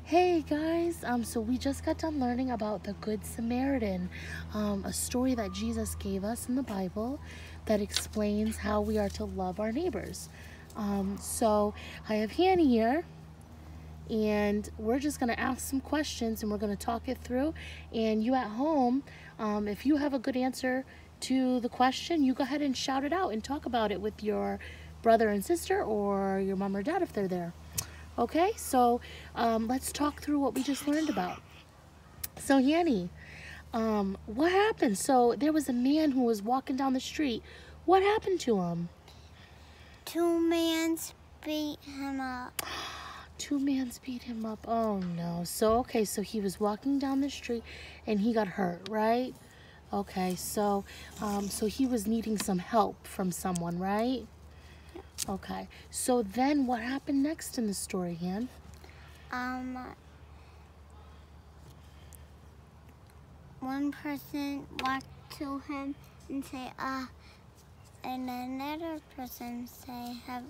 Hey guys, so we just got done learning about the Good Samaritan, a story that Jesus gave us in the Bible that explains how we are to love our neighbors. So I have Hanny here, and we're just going to ask some questions and we're going to talk it through. And you at home, if you have a good answer to the question, you go ahead and shout it out and talk about it with your brother and sister or your mom or dad if they're there. Okay, so let's talk through what we just learned about. So, Yanni, what happened? So, there was a man who was walking down the street. What happened to him? Two men beat him up. Two men beat him up. Oh, no. So he was walking down the street and he got hurt, right? Okay, so he was needing some help from someone, right? Okay, so then what happened next in the story, Han? One person walked to him and say, and another person say, and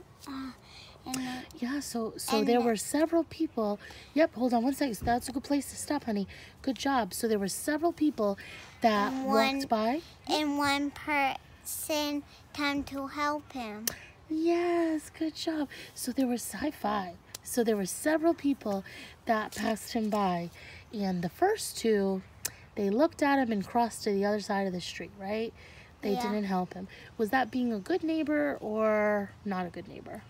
then, Yeah, so there were several people. Yep, hold on one second. That's a good place to stop, honey. Good job. So there were several people that walked by. And one person came to help him. Yes, good job. So there was high five. So there were several people that passed him by. And the first two, they looked at him and crossed to the other side of the street, right? They didn't help him. Was that being a good neighbor or not a good neighbor?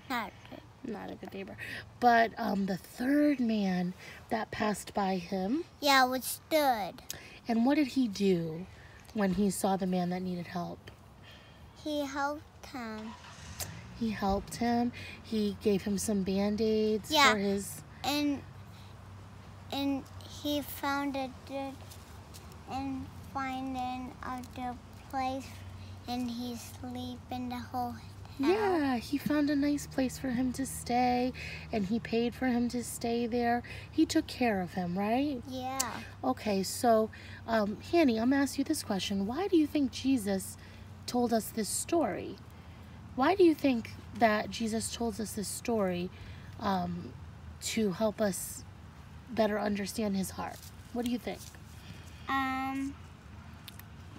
Not good. Not a good neighbor. But the third man that passed by him. Yeah, was stood. And what did he do when he saw the man that needed help? He helped him. He helped him. He gave him some Band-Aids for his... And he found a good and finding of the place, and he sleep in the hotel. Yeah, he found a nice place for him to stay, and he paid for him to stay there. He took care of him, right? Yeah. Okay, so, Hanny, I'm going to ask you this question. Why do you think Jesus told us this story? Why do you think that Jesus told us this story to help us better understand his heart? What do you think?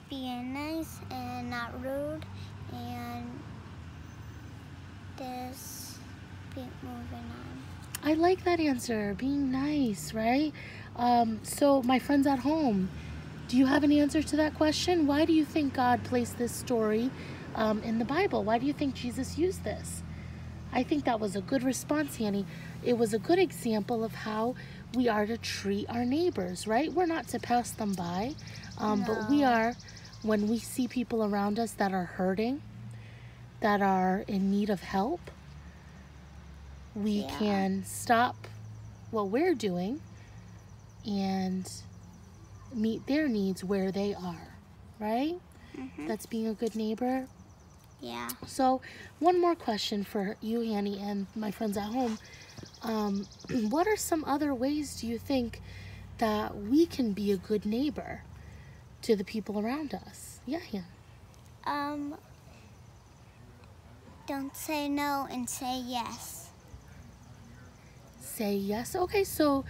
Being nice and not rude, and just keep moving on. I like that answer, being nice, right? So my friends at home, do you have an answer to that question? Why do you think God placed this story in the Bible? Why do you think Jesus used this? I think that was a good response, Hanny. It was a good example of how we are to treat our neighbors, right? We're not to pass them by, but we are, when we see people around us that are hurting, that are in need of help, we can stop what we're doing and meet their needs where they are, right? Mm-hmm. That's being a good neighbor. Yeah. So one more question for you, Hanny, and my friends at home. What are some other ways do you think that we can be a good neighbor to the people around us? Yeah, Han. Don't say no and say yes. Say yes. Okay, so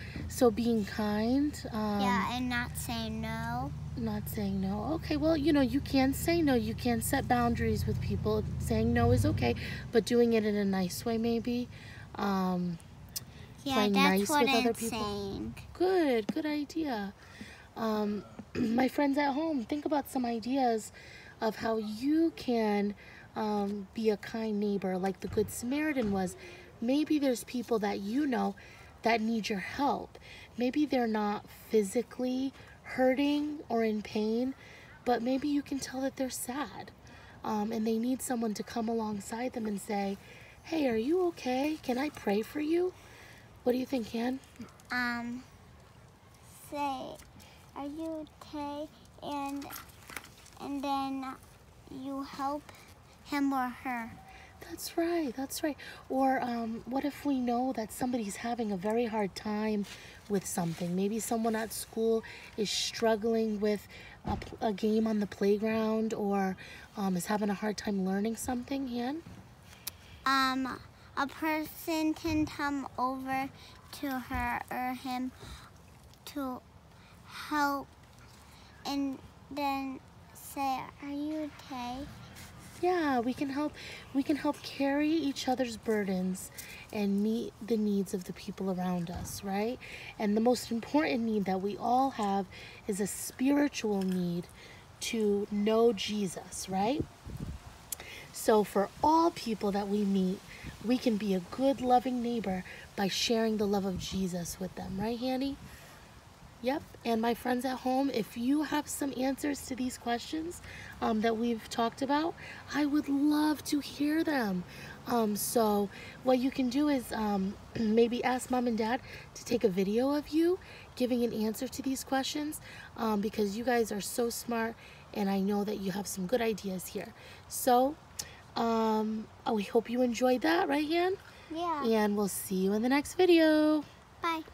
being kind. And not saying no. Not saying no. Okay, well, you can say no. You can set boundaries with people. Saying no is okay, but doing it in a nice way, maybe. That's nice what with I'm other people. saying. Good idea. My friends at home, think about some ideas of how you can be a kind neighbor like the Good Samaritan was. Maybe there's people that you know that need your help. Maybe they're not physically hurting or in pain, but maybe you can tell that they're sad, and they need someone to come alongside them and say, hey, are you okay? Can I pray for you? What do you think, Han? Say, are you okay? And then you help him or her. That's right. Or what if we know that somebody's having a very hard time with something? Maybe someone at school is struggling with a game on the playground, or is having a hard time learning something, Han? a person can come over to her or him to help and then say, "Are you okay?" Yeah, we can help carry each other's burdens and meet the needs of the people around us, right? And the most important need that we all have is a spiritual need to know Jesus, right? So for all people that we meet, we can be a good, loving neighbor by sharing the love of Jesus with them, right, Hanny? Yep, and my friends at home, if you have some answers to these questions that we've talked about, I would love to hear them. So what you can do is maybe ask mom and dad to take a video of you giving an answer to these questions because you guys are so smart and I know that you have some good ideas here. So we hope you enjoyed that, right, Han? Yeah. And we'll see you in the next video. Bye.